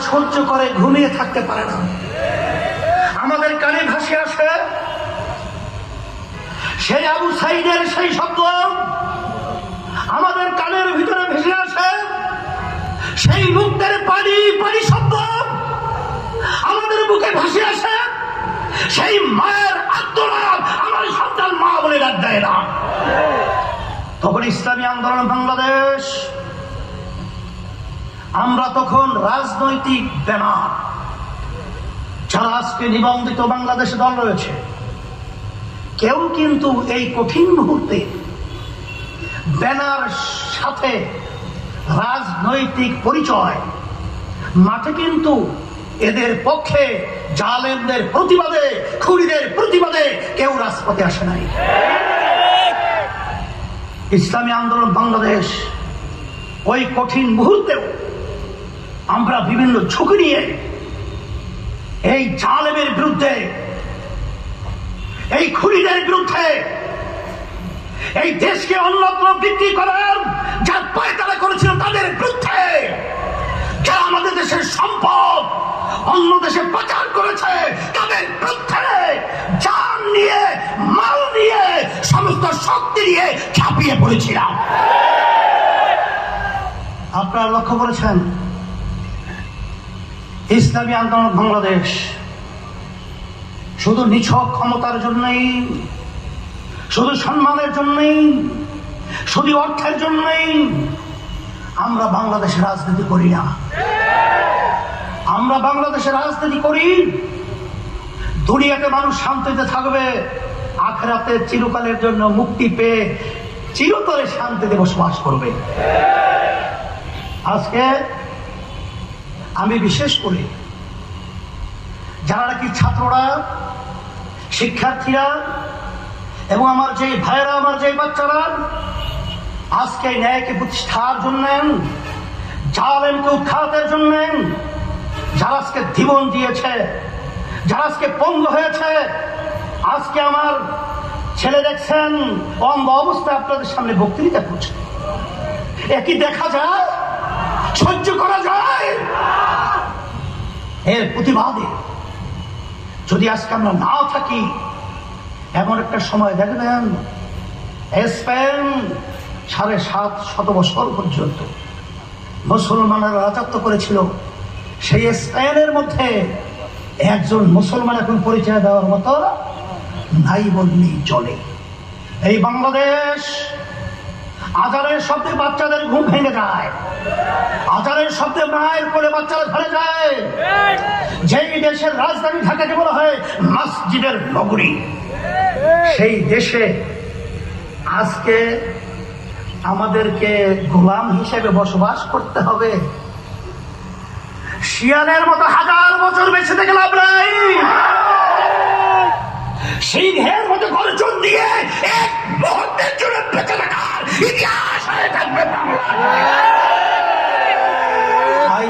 সহ্য করে ঘুমিয়ে থাকতে পারে না। আমাদের কানে ভাসে আসে সেই আবু সাইদের সেই শব্দ, আমাদের কানের ভিতরে ভেসে আসে সেই মুক্তের পানি পানি শব্দ, আমাদের বুকে ভাসে আসে সেই মায়ের আত্মনাদ, আমার সন্তান মা বলে ডাক দেয় না। তখন ইসলামী আন্দোলন বাংলাদেশ, আমরা তখন রাজনৈতিক ব্যানার, যারা আজকে নিবন্ধিত বাংলাদেশে দল রয়েছে, কেউ কিন্তু এই কঠিন মুহূর্তে ব্যানার সাথে রাজনৈতিক পরিচয় মাঠে কিন্তু এদের পক্ষে, জালেমদের প্রতিবাদে, খুনিদের প্রতিবাদে কেউ রাজপথে আসে নাই। ইসলামী আন্দোলন বাংলাদেশ ওই কঠিন মুহূর্তেও আমরা বিভিন্ন ঝুঁকি নিয়ে এই জালেমের বিরুদ্ধে, এই খুনিদের বিরুদ্ধে, এই দেশকে অন্যত্র বিক্রি করার যা পায়তারা করেছিল তাদের বিরুদ্ধে, যারা আমাদের দেশের সম্পদ অন্য দেশে পাচার করেছে তাদের বিরুদ্ধে জান নিয়ে, মাল নিয়ে, সমস্ত শক্তি নিয়ে ঝাঁপিয়ে পড়েছিলাম। আপনারা লক্ষ্য করেছেন ইসলামী আন্দোলন বাংলাদেশ শুধু নিছক ক্ষমতার জন্যই, শুধু সম্মানের জন্যই, শুধু অর্থের জন্যই আমরা বাংলাদেশে রাজনীতি করি না। আমরা বাংলাদেশে রাজনীতি করি দুনিয়াতে মানুষ শান্তিতে থাকবে, আখিরাতে চিরকালের জন্য মুক্তি পেয়ে চিরতরে শান্তিতে বসবাস করবে। আজকে আমি বিশেষ করে যারা নাকি ছাত্ররা, শিক্ষার্থীরা এবং আমার যে ভাইয়েরা, আমার যে বাচ্চারা আজকে ন্যায়কে প্রতিষ্ঠার জন্য, জালেমকে উৎখাতের জন্য যারা আজকে জীবন দিয়েছে, যারা আজকে পঙ্গ হয়েছে, আজকে আমার ছেলে দেখছেন অন্ধ অবস্থায় আপনাদের সামনে বক্তৃতা করছে, একই দেখা যায়, সহ্য করা যায়? এর প্রতিবাদে যদি আজকে আমরা না থাকি, এমন একটা সময় দেখবেন স্পেন 750 বছর পর্যন্ত মুসলমানেরা রাজত্ব করেছিল, সেই স্পেনের মধ্যে একজন মুসলমান এখন পরিচয় দেওয়ার মতো নাই বললেই চলে। এই বাংলাদেশ আজানের শব্দে বাচ্চাদের ঘুম ভেঙে যায়, আজানের শব্দে মায়ের কোলে বাচ্চারা ধরে যায়। যেই দেশের রাজধানী ঢাকাকে বলা হয় মসজিদের নগরী, সেই দেশে আজকে আমাদেরকে গোলাম হিসেবে বসবাস করতে হবে। শিয়ালের মতো 1000 বছর বেঁচে থেকে লাভ নাই, সিংহের মতো গর্জন দিয়ে এক মুহূর্তের জন্য বেঁচে থাকার ইতিহাস হয়ে থাকবে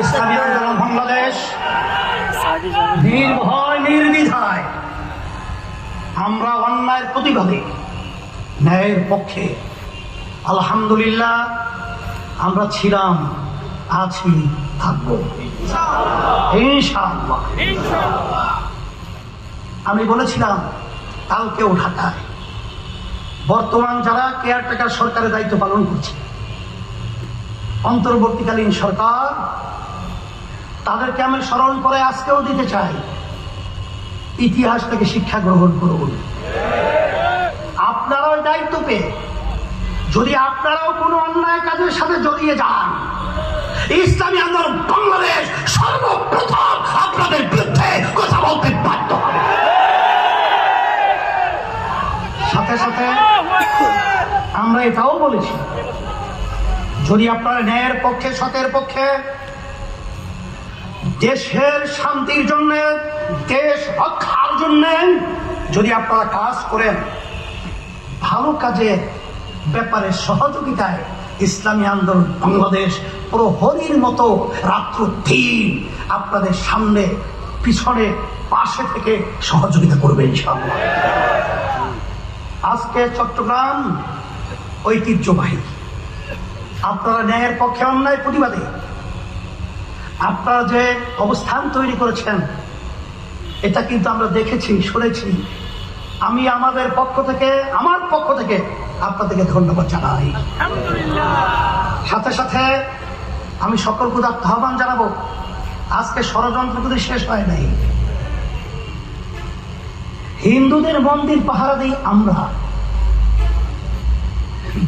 ইসলামী আন্দোলন বাংলাদেশ। নির্ভয় নির্দ্বিধায় আমরা অন্যায়ের প্রতিবাদে, ন্যায়ের পক্ষে আলহামদুলিল্লাহ আমরা ছিলাম, আছি, থাকবো ইনশাআল্লাহ। আমি বলেছিলাম কালকেও ঢাকায় বর্তমান যারা কেয়ারটেকার সরকারের দায়িত্ব পালন করছে, অন্তর্বর্তীকালীন সরকার, তাদেরকে আমি স্মরণ করে আজকেও দিতে চাই, ইতিহাস থেকে শিক্ষা গ্রহণ করুন। আপনারাও দায়িত্ব পেয়ে যদি আপনারাও কোনো অন্যায় কাজের সাথে জড়িয়ে যান, ইসলামী আন্দোলন বাংলাদেশ সর্বপ্রথম আপনাদের বিরুদ্ধে কথা বলতে বাধ্য হবে। সাথে সাথে আমরা এটাও বলেছি, যদি আপনারা ন্যায়ের পক্ষে, সতের পক্ষে, দেশের শান্তির জন্য, দেশ রক্ষার জন্য যদি আপনারা কাজ করেন, ভালো কাজের ব্যাপারে সহযোগিতায় ইসলামী আন্দোলন বাংলাদেশ প্রহরীর মতো রাত্র দিন আপনাদের সামনে, পিছনে, পাশে থেকে সহযোগিতা করবে ইনশাআল্লাহ। আজকে চট্টগ্রাম ঐতিহ্যবাহী, আপনারা ন্যায়ের পক্ষে, অন্যায় প্রতিবাদে আপনারা যে অবস্থান তৈরি করেছেন এটা কিন্তু আমরা দেখেছি, শুনেছি। আমি আমার পক্ষ থেকে আপনাদেরকে ধন্যবাদ জানাই। সাথে সাথে আমি সকলকে আহ্বান জানাবো, আজকে ষড়যন্ত্র কিন্তু শেষ হয় নাই। হিন্দুদের মন্দির পাহারা দিই আমরা,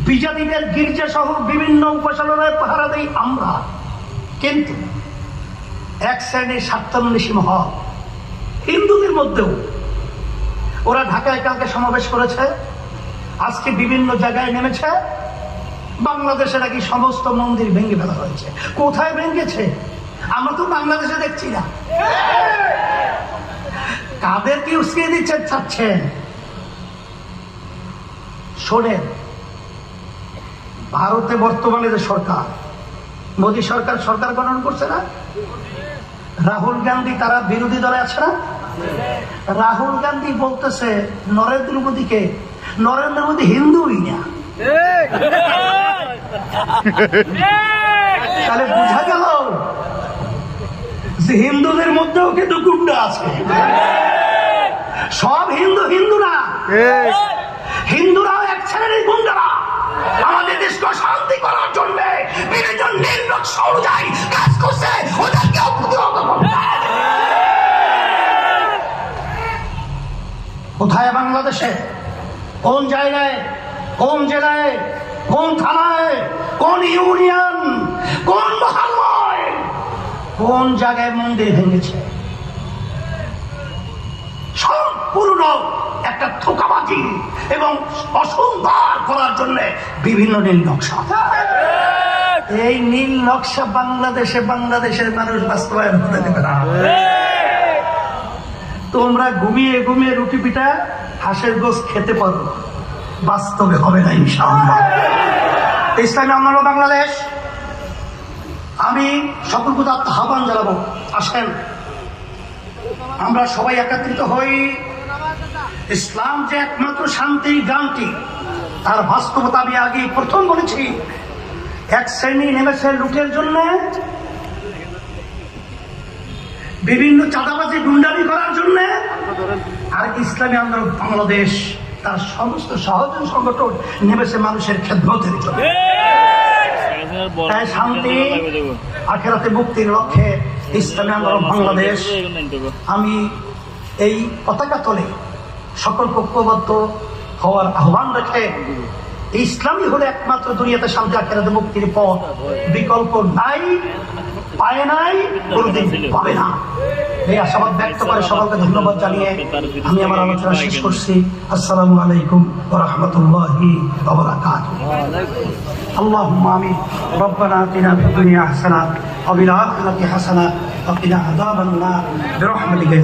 বিজাতিদের গির্জা সহ বিভিন্ন উপাসনালয় পাহারা দিই আমরা, কিন্তু এক শ্রেণীর স্বার্থান্বেষী মহল হিন্দুদের মধ্যেও ওরা ঢাকায় কালকে সমাবেশ করেছে, আজকে বিভিন্ন জায়গায় নেমেছে। বাংলাদেশে নাকি সমস্ত মন্দির ভেঙে ফেলা হয়েছে। কোথায় ভেঙেছে আমরা তো বাংলাদেশে দেখছি না। কাদেরকে উস্কিয়ে দিচ্ছে চাচ্ছেন? শোনেন, ভারতে বর্তমানে যে সরকার, মোদী সরকার গঠন করছে না, রাহুল গান্ধী তারা বিরোধী দলে আছে না। রাহুল গান্ধী বলতেছে নরেন্দ্র মোদীকে, নরেন্দ্র মোদী হিন্দুই না। তাহলে বোঝা গেল যে হিন্দুদের মধ্যেও কিন্তু গুন্ডা আছে। সব হিন্দু না, হিন্দুরাও এক শ্রেণীর গুন্ডারা আমাদের দেশকে শান্তি করার জন্য বিভিন্ন নির্লক্ষ্য অনুযায়ী কাজ করছে। ওদেরকে প্রতিহত করতে কোথায় বাংলাদেশে, কোন জায়গায়, কোন জেলায়, কোন থানায়, কোন ইউনিয়ন, কোন মহল্লায়, কোন জায়গায় মন্দির ভেঙেছে? সম্পূর্ণ একটা ধোঁকাবাজি এবং অসুন্দর করার জন্য বিভিন্ন নীল নকশা। এই নীল নকশা বাংলাদেশের মানুষ বাস্তবায়ন হতে দেবে না। তোমরা ঘুমিয়ে ঘুমিয়ে রুটি পিঠা হাঁসের গোশত খেতে পারো, বাস্তবে হবে না ইনশাআল্লাহ। ইসলামী আন্দোলন বাংলাদেশ, আমি সকলকে আহ্বান জানাবো, আসেন আমরা সবাই একত্রিত হই। ইসলাম যে একমাত্র শান্তির গানটি, তার বাস্তবতা আমি আগে প্রথম বলেছি। এক শ্রেণী নেমেছে লুটের জন্য, বিভিন্ন চাঁদাবাজি গুন্ডামি করার জন্য, আর ইসলামী আন্দোলন বাংলাদেশ তার সমস্ত সহযোগী সংগঠন নেমেছে মানুষের খেদমতের জন্য। তাই শান্তি আখেরাতে মুক্তির লক্ষ্যে ইসলামী আন্দোলন বাংলাদেশ, আমি এই পতাকা তলে সকল ঐক্যবদ্ধ হওয়ার আহ্বান রেখে, ইসলামই হলো একমাত্র দুনিয়াতে শান্তি আখেরাতে মুক্তির পথ, বিকল্প নাই, পায় নাই, কোনদিন পাবে না। এই আশাবাদ ব্যক্ত করে সকলকে ধন্যবাদ জানিয়ে আমি আমার আলোচনা শেষ করছি। আসসালামু আলাইকুম ওয়া রাহমাতুল্লাহি ওয়া বারাকাতুহু। আল্লাহুম্মা আমিন। রব্বানা আতিনা ফিদ দুনিয়া হাসানাহ ওয়া ফিল আখিরাতি হাসানাহ ওয়া কিনা আযাবান নার বিরহমাতিকা।